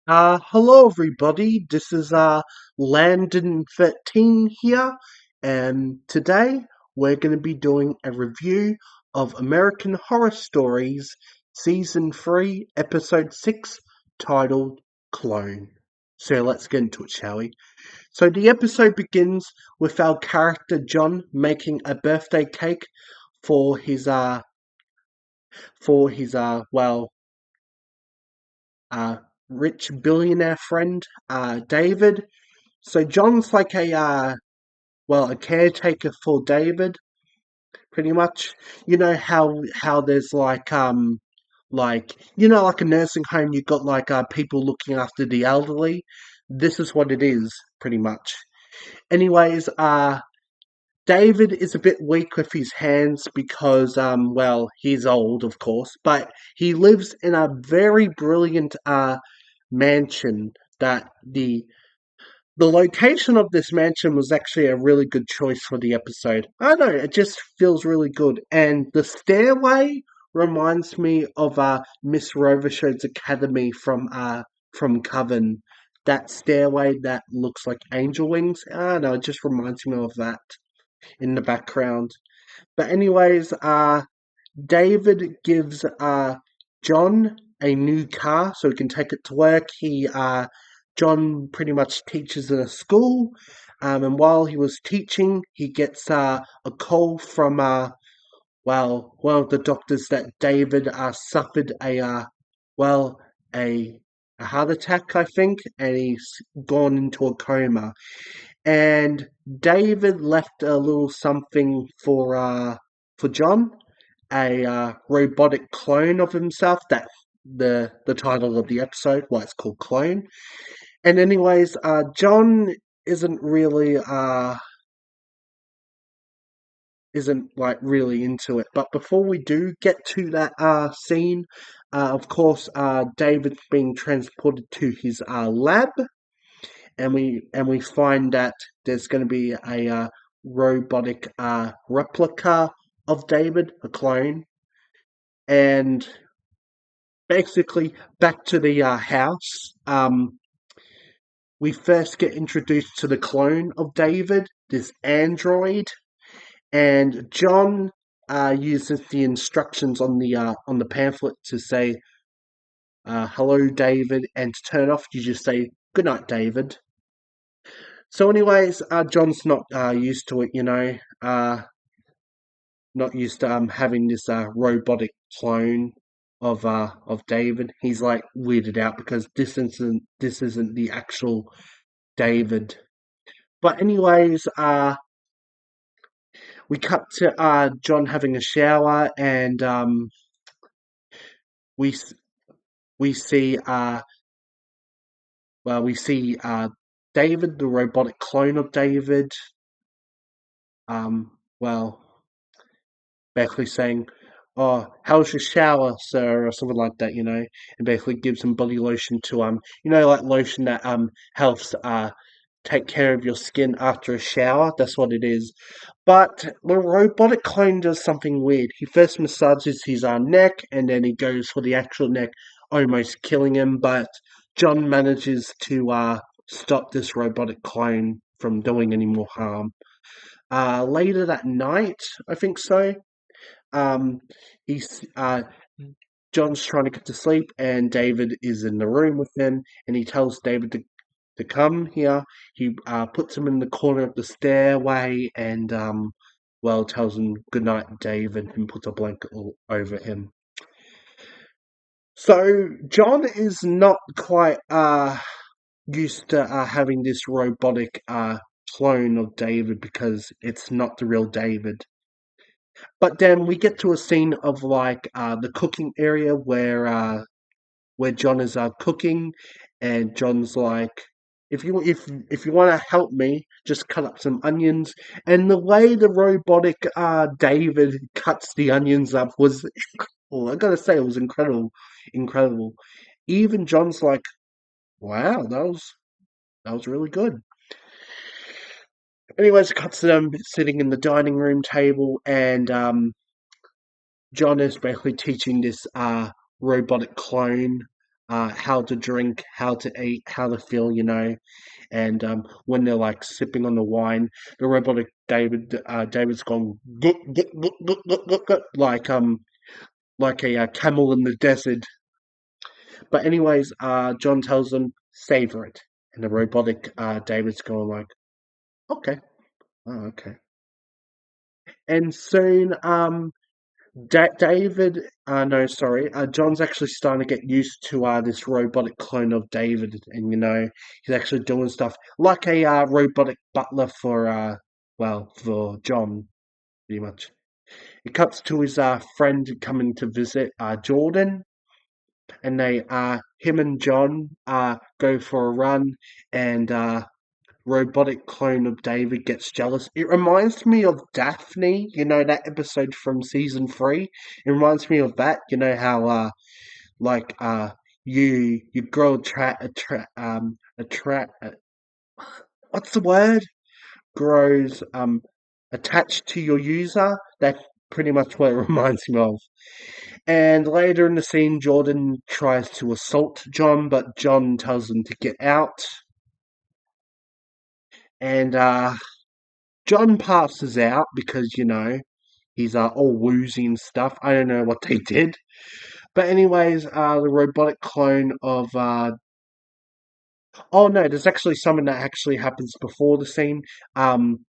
Hello everybody. This is Landon 13 here, and today we're going to be doing a review of American Horror Stories Season 3, Episode 6, titled Clone. So let's get into it, shall we? So the episode begins with our character John making a birthday cake for his uh rich billionaire friend David. So John's like a caretaker for David, pretty much. You know how there's like a nursing home. You got people looking after the elderly. This is what it is, pretty much. Anyways, David is a bit weak with his hands because he's old, of course, but he lives in a very brilliant mansion that the location of this mansion was actually a really good choice for the episode. I don't know, it just feels really good. And the stairway reminds me of Miss Rovershode's Academy from Coven. That stairway that looks like angel wings. I don't know, it just reminds me of that in the background. But anyways, David gives John a new car so he can take it to work. John pretty much teaches in a school, and while he was teaching, he gets a call from one of the doctors that David suffered well a a heart attack, I think, and he's gone into a coma. And David left a little something for John, a robotic clone of himself. That's the title of the episode, why it's called Clone. And anyways, John isn't really isn't like really into it. But before we do get to that scene, of course, David's being transported to his lab, and we find that there's going to be a robotic replica of David, a clone, and basically back to the house. We first get introduced to the clone of David, this android, and John uses the instructions on the pamphlet to say, "Hello, David," and to turn off, you just say, "Good night, David." So, anyways, John's not used to it, not used to having this robotic clone of David. He's like weirded out because this isn't the actual David. But anyways, we cut to John having a shower, and we we see David, the robotic clone of David. Well, basically saying, "Oh, how's your shower, sir?" or something like that, and basically gives him body lotion to like lotion that helps take care of your skin after a shower. That's what it is. But the robotic clone does something weird. He first massages his neck, and then he goes for the actual neck, almost killing him. But John manages to stop this robotic clone from doing any more harm. Later that night, I think so. Um, he's John's trying to get to sleep, and David is in the room with him, and he tells David to come here. He puts him in the corner of the stairway, and tells him good night, David, and puts a blanket over him. So John is not quite used to having this robotic clone of David because it's not the real David. But then we get to a scene of the cooking area where John is cooking, and John's like, if you want to help me, just cut up some onions. And the way the robotic David cuts the onions up was, well, I gotta say, it was incredible. Even John's like, wow, that was really good. Anyways, it cuts to them sitting in the dining room table, and John is basically teaching this robotic clone how to drink, how to eat, how to feel, and when they're like sipping on the wine, the robotic David's gone "Gut, gut, gut, gut, gut, gut, gut," like a camel in the desert. But anyways, John tells them savor it, and the robotic David's going like, okay, oh, okay, and soon David, no, sorry, John's actually starting to get used to this robotic clone of David, and he's actually doing stuff like a robotic butler for for John, pretty much. It cuts to his friend coming to visit Jordan, and him and John go for a run, and robotic clone of David gets jealous. It reminds me of Daphne, that episode from season 3. It reminds me of that. You know how like you grow what's the word? Grows attached to your user. That's pretty much what it reminds me of. And later in the scene, Jordan tries to assault John, but John tells him to get out. And John passes out because, he's all woozy and stuff. I don't know what they did. But anyways, the robotic clone of oh no, there's actually something that actually happens before the scene. Um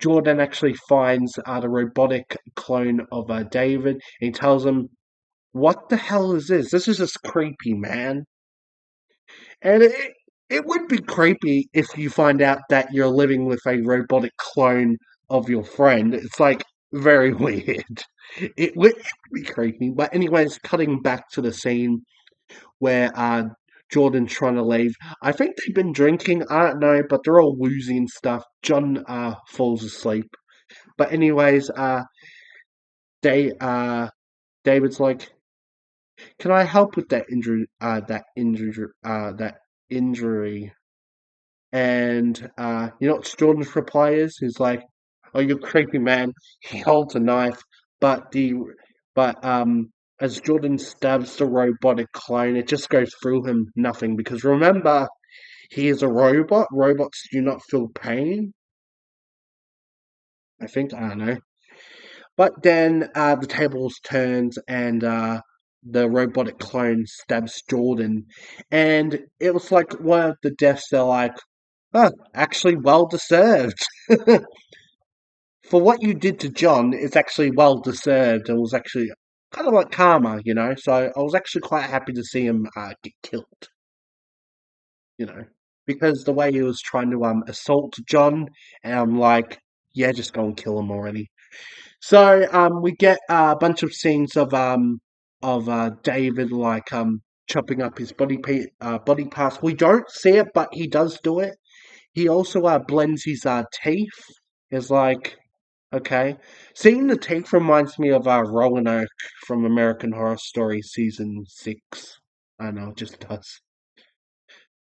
Jordan actually finds the robotic clone of David, and he tells him, "What the hell is this? This is just creepy, man." And it would be creepy if you find out that you're living with a robotic clone of your friend. It's like very weird. It would be creepy. But anyways, cutting back to the scene where Jordan's trying to leave. I think they've been drinking. I don't know, but they're all woozy and stuff. John falls asleep. But anyways, they David's like, "Can I help with that injury? That injury." And you know what Jordan's reply is? He's like, "Oh, you creepy man." He holds a knife, but as Jordan stabs the robotic clone, it just goes through him nothing because remember, he is a robot. Robots do not feel pain. I think, I don't know. But then the tables turns and the robotic clone stabs Jordan, and it was like one of the deaths. They're like, "Oh, actually, well deserved." For what you did to John, it's actually well deserved and was actually kind of like karma. So I was actually quite happy to see him get killed, you know, because the way he was trying to assault John, and I'm like, yeah, just go and kill him already. So we get a bunch of scenes of David like chopping up his body parts. We don't see it, but he does do it. He also blends his teeth. Is like, okay. Seeing the teeth reminds me of Roanoke from American Horror Story season 6. I know, it just does.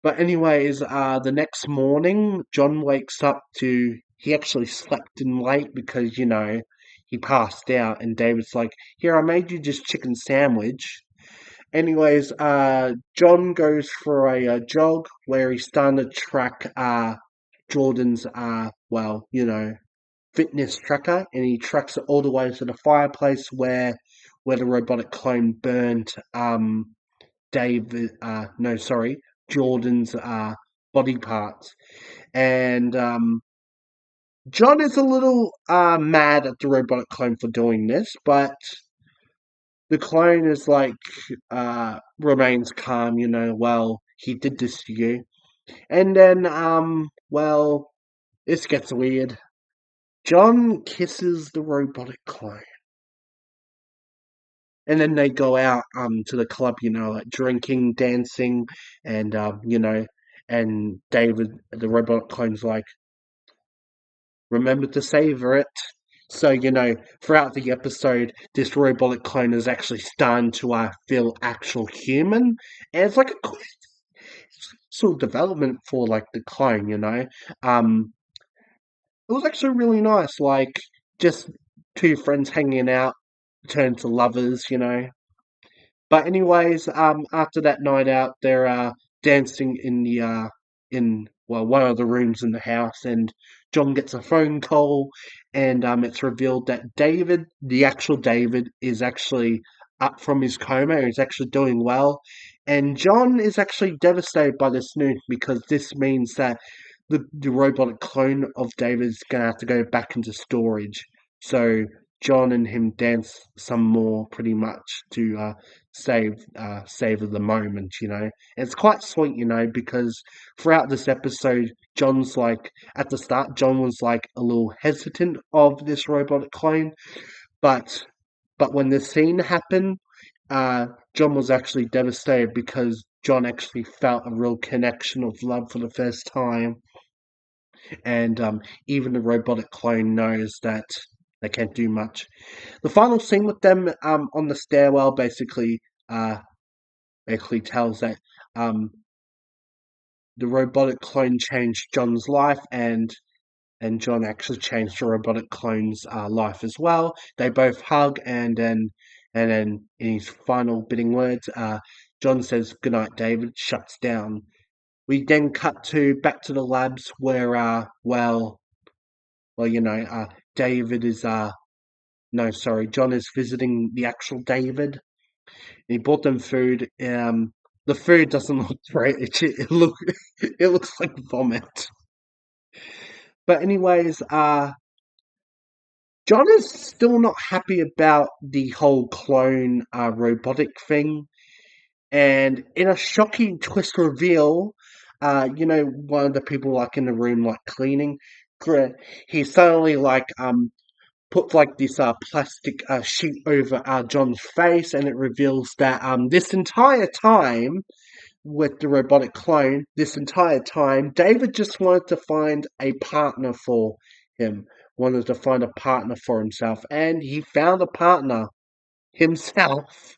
But anyways, the next morning, John wakes up to he actually slept in late because he passed out, and David's like, "Here, I made you just chicken sandwich." Anyways, John goes for a jog where he's starting to track Jordan's fitness tracker, and he tracks it all the way to the fireplace where the robotic clone burned David no sorry Jordan's body parts. And John is a little mad at the robotic clone for doing this, but the clone is like remains calm, well, he did this to you. And then this gets weird. John kisses the robotic clone. And then they go out to the club, like drinking, dancing, and and David, the robot clone's like, remember to savor it. So throughout the episode, this robotic clone is actually starting to feel actual human, and it's like a quick sort of development for like the clone. It was actually really nice, like just two friends hanging out turn to lovers. But anyways, after that night out, they're dancing in the in well one of the rooms in the house, and John gets a phone call, and it's revealed that David, the actual David, is actually up from his coma. He's actually doing well, and John is actually devastated by this news because this means that the robotic clone of David is gonna have to go back into storage. So John and him dance some more, pretty much, to savor the moment. It's quite sweet, because throughout this episode, John's like at the start, John was like a little hesitant of this robotic clone, but when the scene happened, uh, John was actually devastated because John actually felt a real connection of love for the first time, and even the robotic clone knows that they can't do much. The final scene with them on the stairwell uh, basically tells that um, the robotic clone changed John's life, and John actually changed the robotic clone's life as well. They both hug, and then in his final bidding words, John says, "Good night, David." Shuts down. We then cut to back to the labs where, David is no, sorry, John is visiting the actual David. He bought them food. The food doesn't look great. It looks like vomit. But anyways, John is still not happy about the whole clone robotic thing, and in a shocking twist reveal, one of the people like in the room like cleaning, he suddenly like put like this plastic sheet over John's face, and it reveals that this entire time with the robotic clone, this entire time, David just wanted to find a partner for him, wanted to find a partner for himself, and he found a partner himself.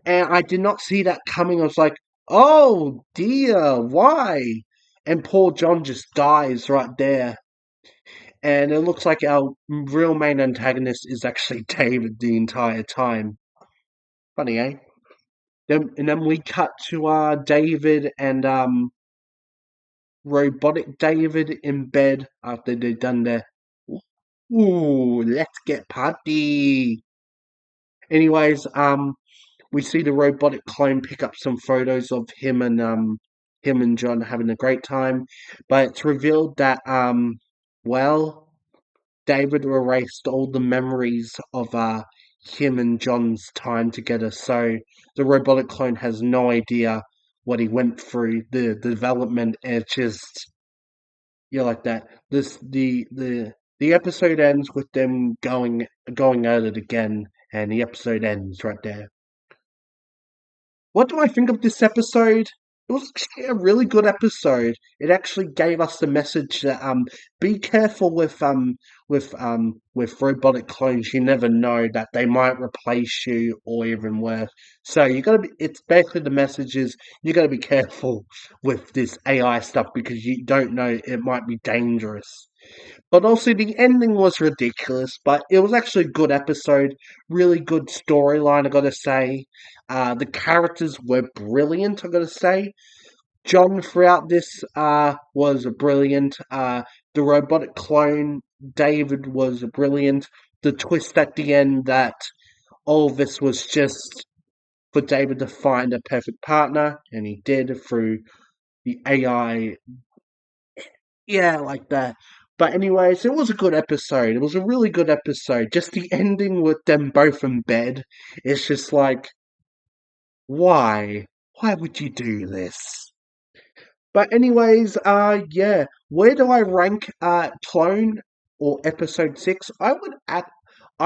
And I did not see that coming. I was like, oh dear, why? And poor John just dies right there. And it looks like our real main antagonist is actually David the entire time. Funny, eh? And then we cut to David and robotic David in bed after they've done their ooh, let's get party. Anyways, we see the robotic clone pick up some photos of him and John having a great time, but it's revealed that well, David erased all the memories of him and John's time together, so the robotic clone has no idea what he went through, the development. It's just like that. The episode ends with them going at it again, and the episode ends right there. What do I think of this episode? It was actually a really good episode. It actually gave us the message that be careful with robotic clones. You never know that they might replace you, or even worse. So you gotta be. It's basically the message is you gotta be careful with this AI stuff because you don't know, it might be dangerous. But also, the ending was ridiculous, but it was actually a good episode. Really good storyline, I gotta say. The characters were brilliant, I gotta say. John throughout this was brilliant. The robotic clone, David, was brilliant. The twist at the end that all this was just for David to find a perfect partner, and he did through the AI. Yeah, like that. But anyways, it was a good episode. It was a really good episode. Just the ending with them both in bed. It's just like, why? Why would you do this? But anyways, yeah. Where do I rank Clone or Episode 6? I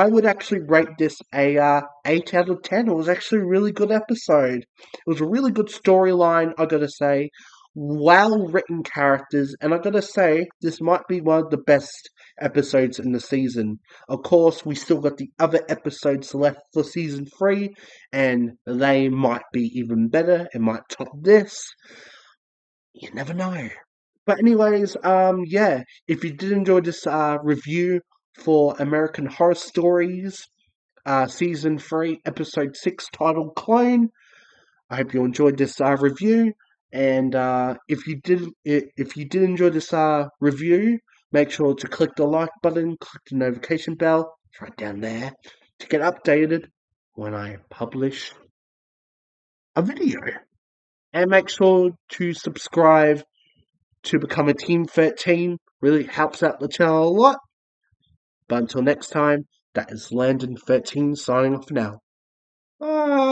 would actually rate this a 8 out of 10. It was actually a really good episode. It was a really good storyline, I gotta say. Well written characters, and I gotta say, this might be one of the best episodes in the season. Of course, we still got the other episodes left for season 3, and they might be even better. It might top this. You never know. But anyways, yeah. If you did enjoy this review for American Horror Stories, Season 3, Episode 6, titled Clone. I hope you enjoyed this review, and if you did enjoy this review, make sure to click the like button, click the notification bell, it's right down there, to get updated when I publish a video. And make sure to subscribe to become a Team 13. Really helps out the channel a lot. But until next time, that is Landon 13 signing off now. Bye.